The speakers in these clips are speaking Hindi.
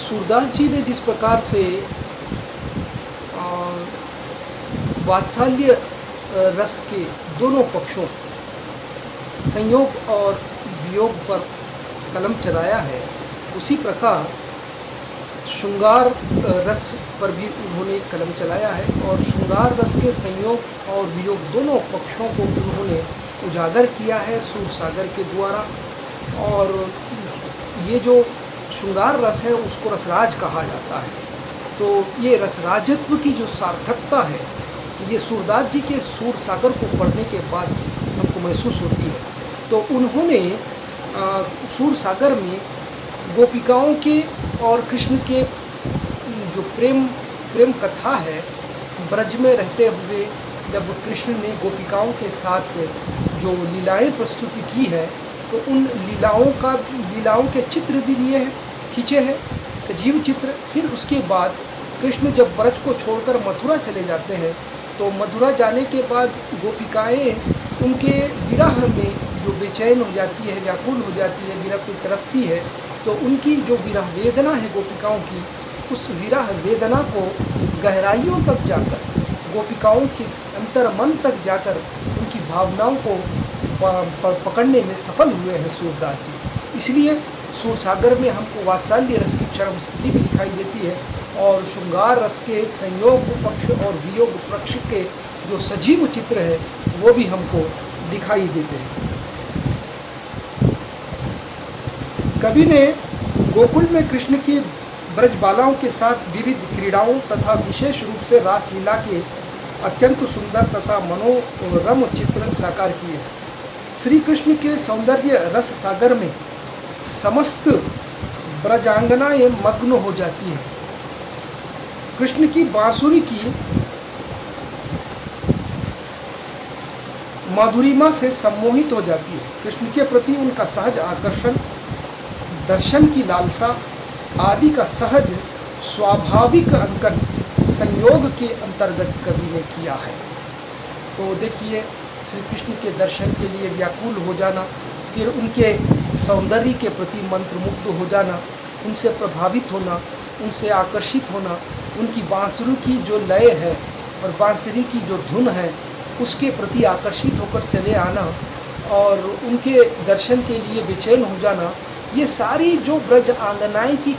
सूरदास जी ने जिस प्रकार से वात्सल्य रस के दोनों पक्षों संयोग और वियोग पर कलम चलाया है, उसी प्रकार श्रृंगार रस पर भी उन्होंने कलम चलाया है और श्रृंगार रस के संयोग और वियोग दोनों पक्षों को उन्होंने उजागर किया है सूर सागर के द्वारा। और ये जो श्रृंगार रस है उसको रसराज कहा जाता है। तो ये रसराजत्व की जो सार्थकता है ये सूरदास जी के सूर सागर को पढ़ने के बाद हमको महसूस होती है। तो उन्होंने सूर सागर में गोपिकाओं के और कृष्ण के जो प्रेम कथा है, ब्रज में रहते हुए जब कृष्ण ने गोपिकाओं के साथ जो लीलाएं प्रस्तुत की है, तो उन लीलाओं के चित्र भी लिए हैं, खींचे हैं, सजीव चित्र। फिर उसके बाद कृष्ण जब ब्रज को छोड़कर मथुरा चले जाते हैं, तो मथुरा जाने के बाद गोपिकाएं उनके विरह में जो बेचैन हो जाती है, व्याकुल हो जाती है, विरह की तड़पती है, तो उनकी जो विरह वेदना है गोपिकाओं की, उस विरह वेदना को गहराइयों तक जाकर, गोपिकाओं के अंतर्मन तक जाकर उनकी भावनाओं को पकड़ने में सफल हुए हैं सूरदास जी। इसलिए सूर सागर में हमको वात्सल्य रस की चरम स्थिति भी दिखाई देती है और श्रृंगार रस के संयोग पक्ष और वियोग पक्ष के जो सजीव चित्र है वो भी हमको दिखाई देते हैं। कवि ने गोकुल में कृष्ण की ब्रजबालाओं के साथ विविध क्रीड़ाओं तथा विशेष रूप से रासलीला के अत्यंत सुंदर तथा मनोरम चित्र साकार किए। श्री कृष्ण के सौंदर्य रस सागर में समस्त ब्रजांगनाएं मग्न हो जाती हैं। कृष्ण की बांसुरी की माधुरिमा से सम्मोहित हो जाती है। कृष्ण के प्रति उनका सहज आकर्षण, दर्शन की लालसा आदि का सहज स्वाभाविक अंकन संयोग के अंतर्गत कवि ने किया है। तो देखिए, श्री कृष्ण के दर्शन के लिए व्याकुल हो जाना, फिर उनके सौंदर्य के प्रति मंत्रमुग्ध हो जाना, उनसे प्रभावित होना, उनसे आकर्षित होना, उनकी बांसुरी की जो लय है और बांसुरी की जो धुन है उसके प्रति आकर्षित होकर चले आना और उनके दर्शन के लिए बेचैन हो जाना, ये सारी जो ब्रज आंगनाएँ की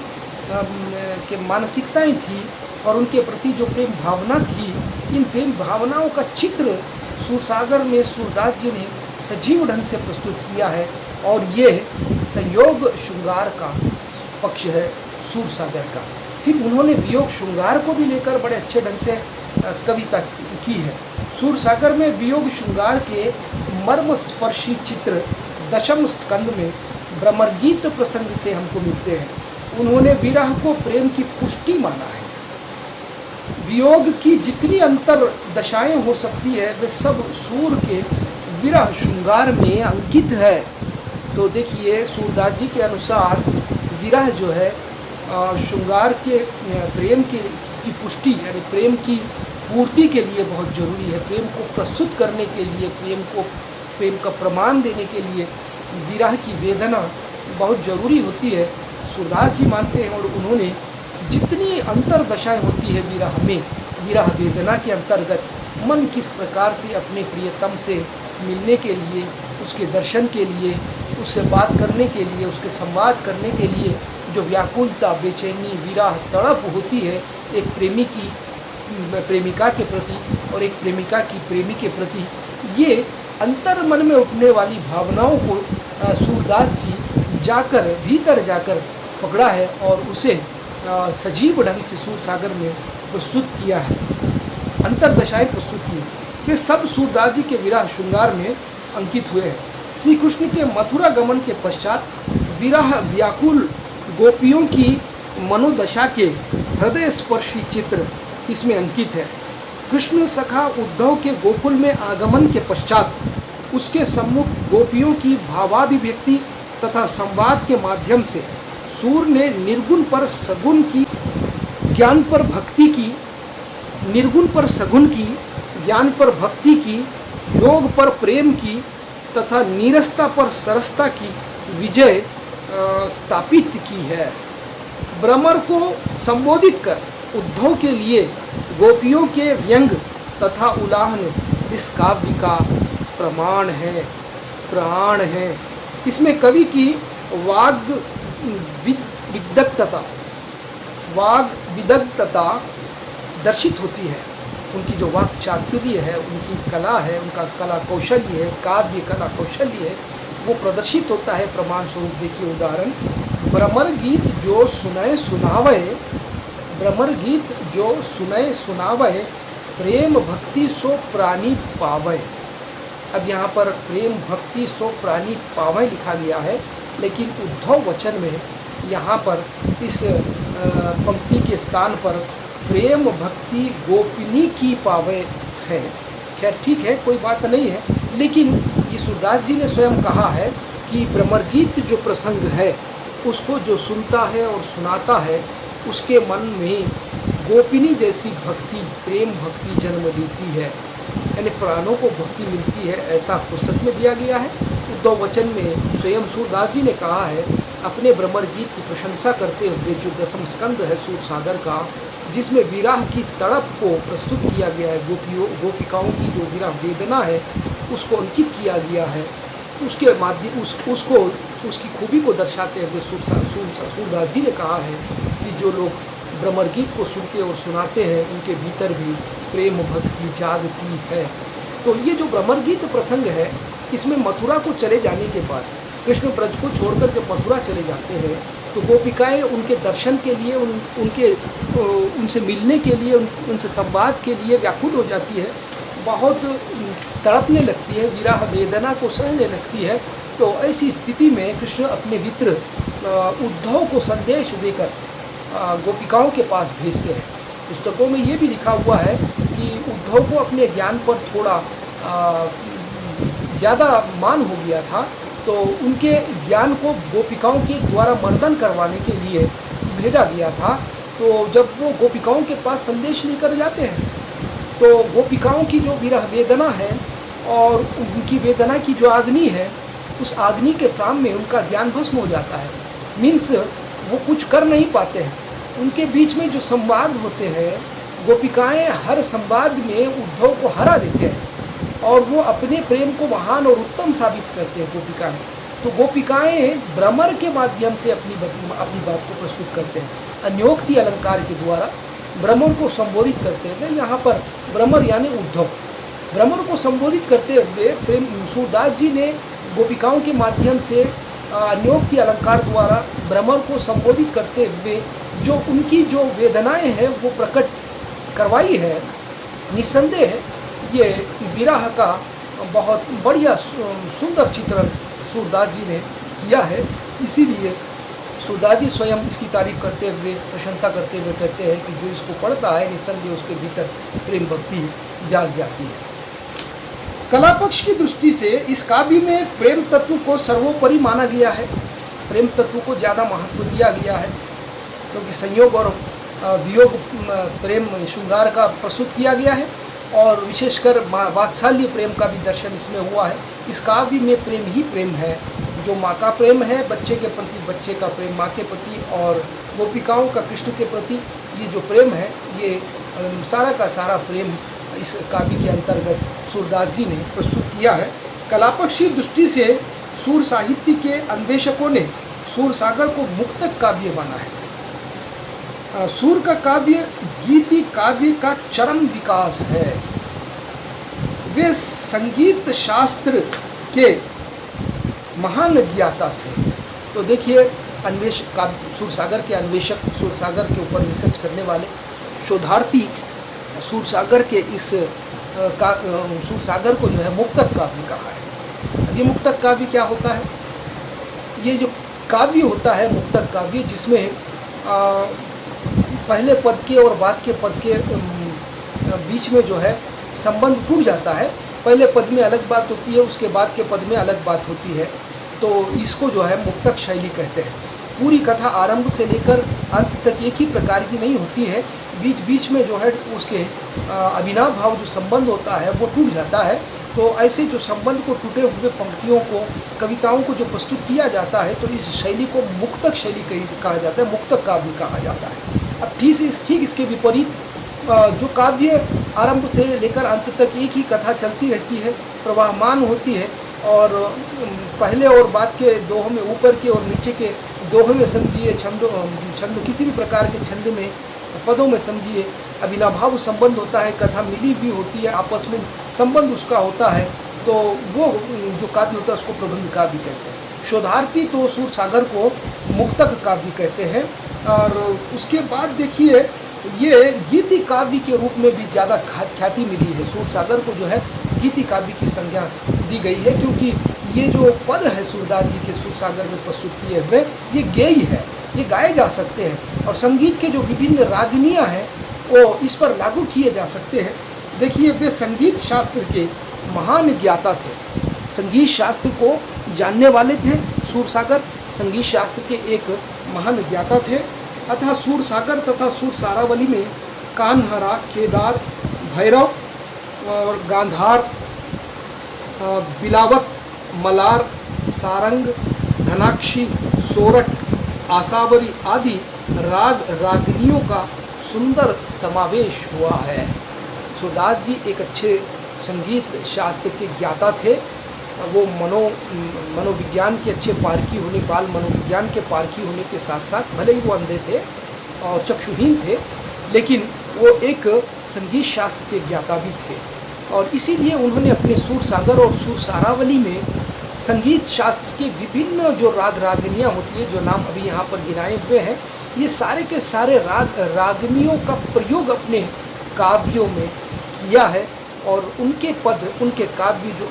के मानसिकताएं थी और उनके प्रति जो प्रेम भावना थी, इन प्रेम भावनाओं का चित्र सूरसागर में सूरदास जी ने सजीव ढंग से प्रस्तुत किया है। और ये संयोग श्रृंगार का पक्ष है सूरसागर का। फिर उन्होंने वियोग श्रृंगार को भी लेकर बड़े अच्छे ढंग से कविता की है। सूरसागर में वियोग श्रृंगार के मर्मस्पर्शी चित्र दशम स्कंद में भ्रमरगीत प्रसंग से हमको मिलते हैं। उन्होंने विरह को प्रेम की पुष्टि माना है। वियोग की जितनी अंतर दशाएं हो सकती है वे सब सूर के विरह श्रृंगार में अंकित है। तो देखिए, सूरदास जी के अनुसार विरह जो है श्रृंगार के प्रेम की पुष्टि यानी प्रेम की पूर्ति के लिए बहुत जरूरी है। प्रेम को प्रस्तुत करने के लिए, प्रेम का प्रमाण देने के लिए विरह की वेदना बहुत ज़रूरी होती है, सूरदास जी मानते हैं। और उन्होंने जितनी अंतरदशाएं होती है विरह में, विरह वेदना के अंतर्गत मन किस प्रकार से अपने प्रियतम से मिलने के लिए, उसके दर्शन के लिए, उससे बात करने के लिए, उसके संवाद करने के लिए जो व्याकुलता, बेचैनी, विरह, तड़प होती है एक प्रेमी की प्रेमिका के प्रति और एक प्रेमिका की प्रेमी के प्रति, ये अंतर मन में उठने वाली भावनाओं को सूरदास जी जाकर भीतर जाकर पकड़ा है और उसे सजीव ढंग से सूरसागर में प्रस्तुत किया है, अंतरदशाएं प्रस्तुत की। वे सब सूरदास जी के विरह श्रृंगार में अंकित हुए हैं। श्री कृष्ण के मथुरा गमन के पश्चात विरह व्याकुल गोपियों की मनोदशा के हृदय स्पर्शी चित्र इसमें अंकित है। कृष्ण सखा उद्धव के गोकुल में आगमन के पश्चात उसके सम्मुख गोपियों की भावाभिव्यक्ति तथा संवाद के माध्यम से सूर ने निर्गुण पर सगुण की, ज्ञान पर भक्ति की, निर्गुण पर सगुण की, ज्ञान पर भक्ति की, योग पर प्रेम की तथा नीरसता पर सरसता की विजय स्थापित की है। भ्रमर को संबोधित कर उद्धव के लिए गोपियों के व्यंग तथा उलाहन इस काव्य का प्रमाण है, प्राण है। इसमें कवि की वाग विदग्धता दर्शित होती है। उनकी जो वाक चातुर्य है, उनकी कला है, उनका कला कौशल्य है, काव्य कला कौशल्य है, वो प्रदर्शित होता है। प्रमाण स्वरूप देखिए उदाहरण, भ्रमर गीत जो सुनय सुनावय, भ्रमर गीत जो सुनय सुनावय, प्रेम भक्ति सो प्राणी पावय। अब यहाँ पर प्रेम भक्ति सो प्राणी पावय लिखा गया है, लेकिन उद्धव वचन में यहाँ पर इस पंक्ति के स्थान पर प्रेम भक्ति गोपिनी की पावय है। खैर ठीक है, कोई बात नहीं है, लेकिन ये सूरदास जी ने स्वयं कहा है कि भ्रमर गीत जो प्रसंग है उसको जो सुनता है और सुनाता है उसके मन में गोपिनी जैसी भक्ति, प्रेम भक्ति जन्म लेती है, यानी प्राणों को भक्ति मिलती है, ऐसा पुस्तक में दिया गया है। उद्धव वचन में स्वयं सूरदास जी ने कहा है अपने भ्रमर गीत की प्रशंसा करते हुए, जो दसम स्कंद है सूरसागर का, जिसमें विरह की तड़प को प्रस्तुत किया गया है, गोपिकाओं की जो विरह वेदना है उसको अंकित किया गया है, उसके माध्यम उसको उसकी खूबी को दर्शाते हुए सूरदास जी ने कहा है कि जो लोग भ्रमर गीत को सुनते और सुनाते हैं उनके भीतर भी प्रेम भक्ति जागती है। तो ये जो भ्रमर गीत प्रसंग है, इसमें मथुरा को चले जाने के बाद, कृष्ण ब्रज को छोड़कर जब मथुरा चले जाते हैं तो गोपिकाएं उनके दर्शन के लिए, उनसे मिलने के लिए, उनसे संवाद के लिए व्याकुल हो जाती है, बहुत तड़पने लगती है, विरह वेदना को सहने लगती है। तो ऐसी स्थिति में कृष्ण अपने मित्र उद्धव को संदेश देकर गोपिकाओं के पास भेजते हैं। पुस्तकों में ये भी लिखा हुआ है कि उद्धव को अपने ज्ञान पर थोड़ा ज़्यादा मान हो गया था, तो उनके ज्ञान को गोपिकाओं के द्वारा मर्दन करवाने के लिए भेजा गया था। तो जब वो गोपिकाओं के पास संदेश लेकर जाते हैं तो गोपिकाओं की जो विरह वेदना है और उनकी वेदना की जो अग्नि है, उस अग्नि के सामने उनका ज्ञान भस्म हो जाता है। मीन्स वो कुछ कर नहीं पाते हैं। उनके बीच में जो संवाद होते हैं, गोपिकाएं हर संवाद में उद्धव को हरा देते हैं और वो अपने प्रेम को महान और उत्तम साबित करते हैं गोपिकाएं। तो गोपिकाएं भ्रमर के माध्यम से अपनी बात को प्रस्तुत करते हैं, अन्योक्ति अलंकार के द्वारा भ्रमर को संबोधित करते हुए। यहाँ पर भ्रमर यानी उद्धव, भ्रमर को संबोधित करते हुए प्रेम सूरदास जी ने गोपिकाओं के माध्यम से अन्योक्ति अलंकार द्वारा भ्रमर को संबोधित करते हुए जो उनकी जो वेदनाएं हैं वो प्रकट करवाई है। निस्संदेह ये विरह का बहुत बढ़िया सुंदर चित्रण सूरदास जी ने किया है। इसीलिए सूरदास जी स्वयं इसकी तारीफ करते हुए, प्रशंसा करते हुए कहते हैं कि जो इसको पढ़ता है निस्संदेह उसके भीतर प्रेम भक्ति जाग जाती है। कला पक्ष की दृष्टि से इस काव्य में प्रेम तत्व को सर्वोपरि माना गया है। प्रेम तत्व को ज़्यादा महत्व दिया गया है क्योंकि संयोग और वियोग प्रेम श्रृंगार का प्रस्तुत किया गया है और विशेषकर वात्सल्य प्रेम का भी दर्शन इसमें हुआ है। इस काव्य में प्रेम ही प्रेम है, जो माँ का प्रेम है बच्चे के प्रति, बच्चे का प्रेम माँ के प्रति, और गोपिकाओं का कृष्ण के प्रति ये जो प्रेम है, ये सारा का सारा प्रेम इस काव्य के अंतर्गत सूरदास जी ने प्रस्तुत किया है। कलापक्ष की दृष्टि से सूर साहित्य के अन्वेषकों ने सूरसागर को मुक्तक काव्य माना है। सूर का काव्य गीति काव्य का चरम विकास है। वे संगीत शास्त्र के महान ज्ञाता थे। तो देखिए सूरसागर के अन्वेषक, सूरसागर के ऊपर रिसर्च करने वाले शोधार्थी सूरसागर के इस सूरसागर को जो है मुक्तक काव्य कहा है। अब ये मुक्तक काव्य क्या होता है? ये जो काव्य होता है मुक्तक काव्य, जिसमें पहले पद के और बाद के पद के बीच में जो है संबंध टूट जाता है। पहले पद में अलग बात होती है, उसके बाद के पद में अलग बात होती है। तो इसको जो है मुक्तक शैली कहते हैं। पूरी कथा आरंभ से लेकर अंत तक एक ही प्रकार की नहीं होती है, बीच बीच में जो है उसके अभिनव भाव जो संबंध होता है वो टूट जाता है। तो ऐसे जो संबंध को टूटे हुए पंक्तियों को, कविताओं को जो प्रस्तुत किया जाता है, तो इस शैली को मुक्तक शैली कहा जाता है, मुक्तक काव्य कहा जाता है। अब ठीक इसके विपरीत जो काव्य आरंभ से लेकर अंत तक एक ही कथा चलती रहती है, प्रवाहमान होती है, और पहले और बाद के दोहों में, ऊपर के और नीचे के दोहों में समझिए, छंद किसी भी प्रकार के छंद में, पदों में समझिए, अविनाभाव संबंध होता है, कथा मिली भी होती है, आपस में संबंध उसका होता है, तो वो जो काव्य होता है उसको प्रबंध काव्य कहते हैं। शोधार्थी तो सूरसागर को मुक्तक काव्य कहते हैं। और उसके बाद देखिए, ये गीति काव्य के रूप में भी ज़्यादा ख्याति मिली है। सूरसागर को जो है गीति काव्य की संज्ञा दी गई है, क्योंकि ये जो पद है सूरदास जी के सूरसागर में प्रस्तुत किए हुए, ये गेय है, ये गाए जा सकते हैं, और संगीत के जो विभिन्न रागनियाँ हैं वो इस पर लागू किए जा सकते हैं। देखिए, वे संगीत शास्त्र के महान ज्ञाता थे, संगीत शास्त्र को जानने वाले थे। सूरसागर संगीत शास्त्र के एक महान ज्ञाता थे। अतः सूरसागर तथा सूरसारावली में कान्हरा, केदार, भैरव और गांधार, बिलावत, मलार, सारंग, धनाक्षी, सोरठ, आसावरी आदि राग रागिनियों का सुंदर समावेश हुआ है। सूरदास जी एक अच्छे संगीत शास्त्र के ज्ञाता थे। वो मनोविज्ञान के अच्छे पारखी होने, बाल मनोविज्ञान के पारखी होने के साथ साथ, भले ही वो अंधे थे और चक्षुहीन थे, लेकिन वो एक संगीत शास्त्र के ज्ञाता भी थे। और इसीलिए उन्होंने अपने सूरसागर और सूरसारावली में संगीत शास्त्र के विभिन्न जो राग रागिनियाँ होती है, जो नाम अभी यहाँ पर गिनाए हुए हैं, ये सारे के सारे राग रागिनियों का प्रयोग अपने काव्यों में किया है। और उनके पद, उनके काव्य जो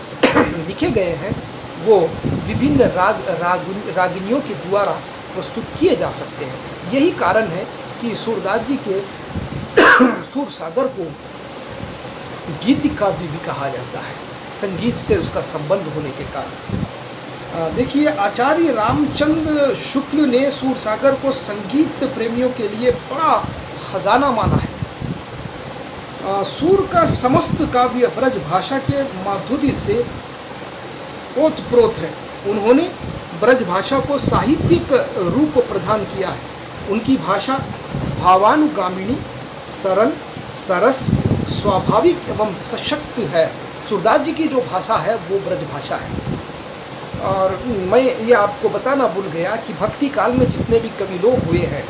लिखे गए हैं, वो विभिन्न रागिनियों के द्वारा प्रस्तुत किए जा सकते हैं। यही कारण है कि सूरदास जी के सूरसागर को गीति काव्य भी कहा जाता है, संगीत से उसका संबंध होने के कारण। देखिए, आचार्य रामचंद्र शुक्ल ने सूरसागर को संगीत प्रेमियों के लिए बड़ा खजाना माना है। सूर का समस्त काव्य ब्रज भाषा के माधुर्य से ओतप्रोत है। उन्होंने ब्रज भाषा को साहित्यिक रूप प्रदान किया है। उनकी भाषा भावानुगामिनी, सरल, सरस, स्वाभाविक एवं सशक्त है। सूरदास जी की जो भाषा है वो ब्रज भाषा है। और मैं ये आपको बताना भूल गया कि भक्ति काल में जितने भी कवि लोग हुए हैं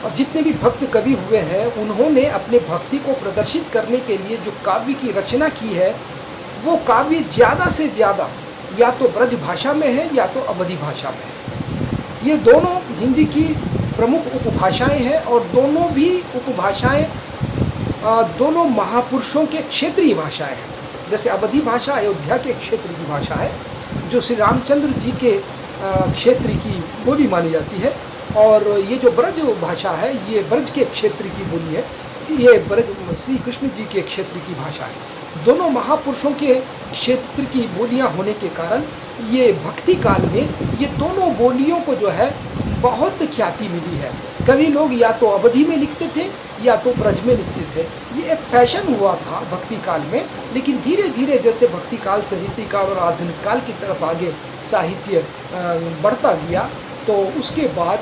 और जितने भी भक्त कवि हुए हैं, उन्होंने अपने भक्ति को प्रदर्शित करने के लिए जो काव्य की रचना की है, वो काव्य ज़्यादा से ज़्यादा या तो ब्रज भाषा में है या तो अवधी भाषा में है। ये दोनों हिंदी की प्रमुख उपभाषाएं हैं, और दोनों भी उपभाषाएं दोनों महापुरुषों के क्षेत्रीय भाषाएं हैं। जैसे अवधी भाषा अयोध्या के क्षेत्र की भाषा है, जो श्री रामचंद्र जी के क्षेत्र की बोली मानी जाती है, और ये जो ब्रज भाषा है, ये ब्रज के क्षेत्र की बोली है, ये ब्रज श्री कृष्ण जी के क्षेत्र की भाषा है। दोनों महापुरुषों के क्षेत्र की बोलियां होने के कारण ये भक्ति काल में ये दोनों बोलियों को जो है बहुत ख्याति मिली है। कभी लोग या तो अवधी में लिखते थे या तो ब्रज में लिखते थे। ये एक फैशन हुआ था भक्ति काल में, लेकिन धीरे धीरे जैसे भक्ति काल से रीतिकाल और आधुनिक काल की तरफ आगे साहित्य बढ़ता गया, तो उसके बाद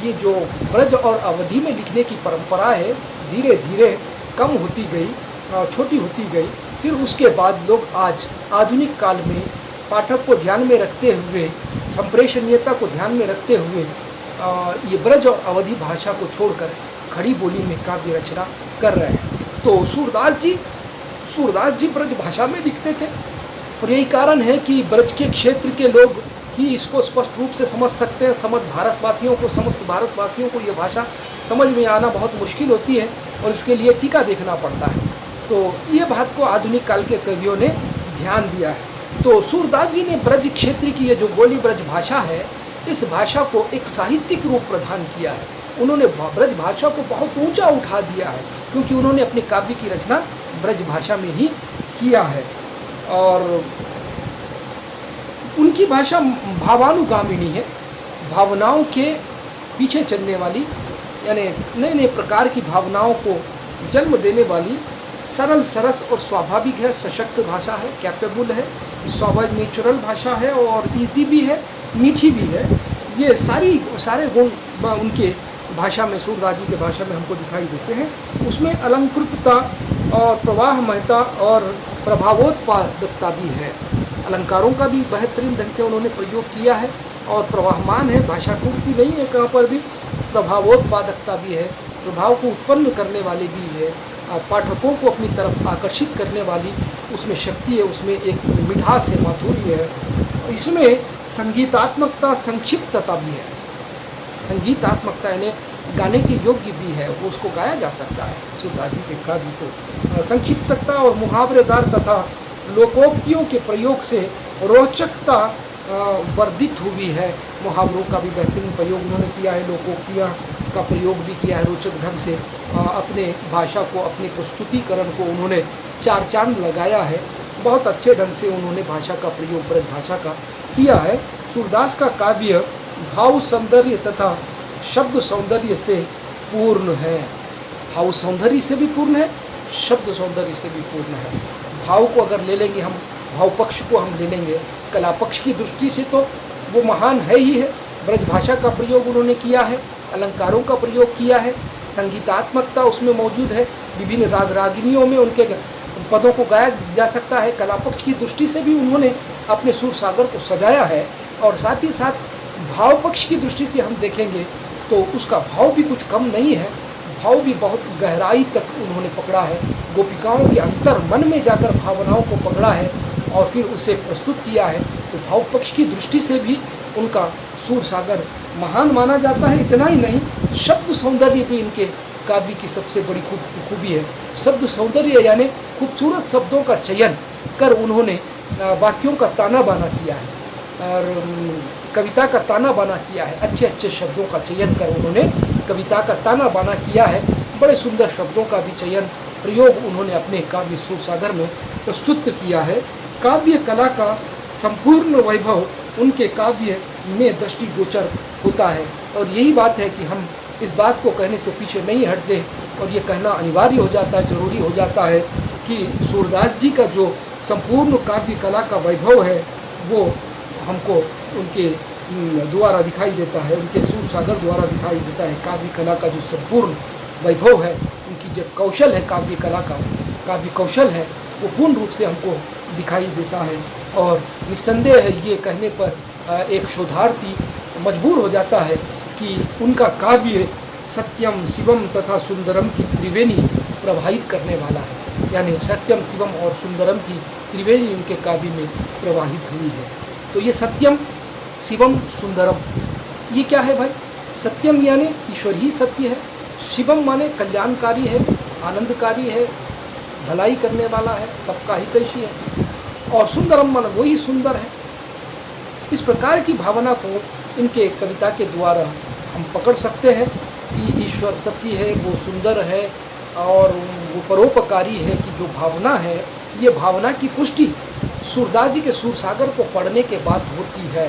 ये जो ब्रज और अवधी में लिखने की परंपरा है, धीरे धीरे कम होती गई, छोटी होती गई। फिर उसके बाद लोग आज आधुनिक काल में पाठक को ध्यान में रखते हुए, संप्रेषणीयता को ध्यान में रखते हुए ये ब्रज और अवधी भाषा को छोड़कर खड़ी बोली में काव्य रचना कर रहे हैं। तो सूरदास जी ब्रज भाषा में लिखते थे, और यही कारण है कि ब्रज के क्षेत्र के लोग ही इसको स्पष्ट रूप से समझ सकते हैं। समस्त भारतवासियों को ये भाषा समझ में आना बहुत मुश्किल होती है, और इसके लिए टीका देखना पड़ता है। तो ये बात को आधुनिक काल के कवियों ने ध्यान दिया है। तो सूरदास जी ने ब्रज क्षेत्र की ये जो बोली ब्रज भाषा है, इस भाषा को एक साहित्यिक रूप प्रदान किया है। उन्होंने ब्रज भाषा को बहुत ऊंचा उठा दिया है, क्योंकि उन्होंने अपने काव्य की रचना ब्रज भाषा में ही किया है। और उनकी भाषा भावानुगामिनी है, भावनाओं के पीछे चलने वाली, यानी नए नए प्रकार की भावनाओं को जन्म देने वाली सरल, सरस और स्वाभाविक है, सशक्त भाषा है, कैपेबल है, स्वाभाविक नेचुरल भाषा है और इजी भी है, मीठी भी है। ये सारे गुण उनके भाषा में, सूरदास जी के भाषा में हमको दिखाई देते हैं। उसमें अलंकृतता और प्रवाहमयता और प्रभावोत्पादकता भी है। अलंकारों का भी बेहतरीन ढंग से उन्होंने प्रयोग किया है और प्रवाहमान है, भाषा टूटती नहीं है कहाँ पर भी। प्रभावोत्पादकता भी है, प्रभाव को उत्पन्न करने वाले भी है, पाठकों को अपनी तरफ आकर्षित करने वाली उसमें शक्ति है, उसमें एक मिठास है, माधुर्य है। इसमें संगीतात्मकता, संक्षिप्तता भी है। संगीतात्मकता यानी गाने के योग्य भी है, वो उसको गाया जा सकता है सूरदास जी के काव्य को। संक्षिप्तता और मुहावरेदार तथा लोकोक्तियों के प्रयोग से रोचकता वर्धित हुई है। मुहावरों का भी बेहतरीन प्रयोग उन्होंने किया है, लोकोक्तियाँ का प्रयोग भी किया है रोचक ढंग से। अपने भाषा को, अपने प्रस्तुतिकरण को उन्होंने चार चांद लगाया है। बहुत अच्छे ढंग से उन्होंने भाषा का प्रयोग, ब्रज भाषा का किया है। सूरदास का काव्य भाव सौंदर्य तथा शब्द सौंदर्य से पूर्ण है। भाव सौंदर्य से भी पूर्ण है, शब्द सौंदर्य से भी पूर्ण है। भाव को अगर ले लेंगे हम, भाव पक्ष को हम ले लेंगे, कला पक्ष की दृष्टि से तो वो महान है ही है। ब्रज भाषा का प्रयोग उन्होंने किया है, अलंकारों का प्रयोग किया है, संगीतात्मकता उसमें मौजूद है, विभिन्न राग रागिनियों में उनके पदों को गाया जा सकता है। कला पक्ष की दृष्टि से भी उन्होंने अपने सुर सागर को सजाया है। और साथ ही साथ भाव पक्ष की दृष्टि से हम देखेंगे तो उसका भाव भी कुछ कम नहीं है, भाव भी बहुत गहराई तक उन्होंने पकड़ा है। गोपिकाओं के अंतर मन में जाकर भावनाओं को पकड़ा है और फिर उसे प्रस्तुत किया है। तो भाव पक्ष की दृष्टि से भी उनका सूर सागर महान माना जाता है। इतना ही नहीं, शब्द सौंदर्य भी इनके काव्य की सबसे बड़ी खूबी है। शब्द सौंदर्य यानी खूबसूरत शब्दों का चयन कर उन्होंने वाक्यों का ताना बाना किया है और कविता का ताना बाना किया है। अच्छे अच्छे शब्दों का चयन कर उन्होंने कविता का ताना बाना किया है। बड़े सुंदर शब्दों का भी चयन, प्रयोग उन्होंने अपने काव्य सूर सागर में प्रस्तुत किया है। काव्य कला का संपूर्ण वैभव उनके काव्य में दृष्टिगोचर होता है और यही बात है कि हम इस बात को कहने से पीछे नहीं हटते और ये कहना अनिवार्य हो जाता है, जरूरी हो जाता है कि सूरदास जी का जो संपूर्ण काव्य कला का वैभव है वो हमको उनके द्वारा दिखाई देता है, उनके सूर सागर द्वारा दिखाई देता है। काव्य कला का जो संपूर्ण वैभव है, उनकी जो कौशल है, काव्य कला का काव्य कौशल है, वो पूर्ण रूप से हमको दिखाई देता है। और निस्संदेह है ये कहने पर एक शोधार्थी मजबूर हो जाता है कि उनका काव्य सत्यम, शिवम तथा सुंदरम की त्रिवेणी प्रवाहित करने वाला है। यानी सत्यम, शिवम और सुंदरम की त्रिवेणी उनके काव्य में प्रवाहित हुई है। तो ये सत्यम, शिवम, सुंदरम, ये क्या है भाई? सत्यम यानी ईश्वर ही सत्य है, शिवम माने कल्याणकारी है, आनंदकारी है, भलाई करने वाला है, सबका हितैषी है, और सुंदरम माने वही सुंदर है। इस प्रकार की भावना को इनके कविता के द्वारा हम पकड़ सकते हैं कि ईश्वर सत्य है, वो सुंदर है और वो परोपकारी है। कि जो भावना है, ये भावना की पुष्टि सूरदास जी के सूर सागर को पढ़ने के बाद होती है।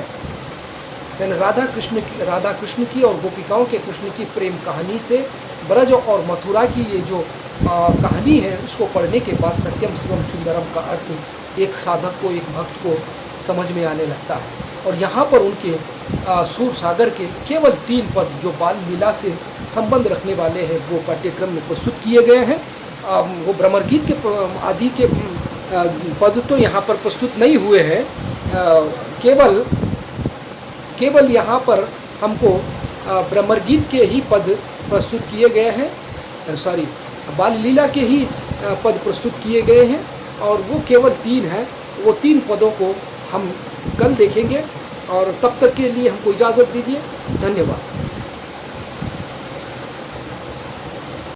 यानी राधा कृष्ण की और गोपिकाओं के कृष्ण की प्रेम कहानी से ब्रज और मथुरा की ये जो कहानी है, उसको पढ़ने के बाद सत्यम, शिवम, सुंदरम का अर्थ एक साधक को, एक भक्त को समझ में आने लगता है। और यहाँ पर उनके सूर सागर के केवल 3 पद जो बाल लीला से संबंध रखने वाले हैं, वो पाठ्यक्रम में प्रस्तुत किए गए हैं। वो भ्रमर गीत के आदि के पद तो यहाँ पर प्रस्तुत नहीं हुए हैं। केवल यहाँ पर हमको भ्रमर गीत के ही पद प्रस्तुत किए गए हैं, बाल लीला के ही पद प्रस्तुत किए गए हैं और वो केवल 3 हैं। वो 3 पदों को हम कल देखेंगे और तब तक के लिए हमको इजाज़त दीजिए। धन्यवाद।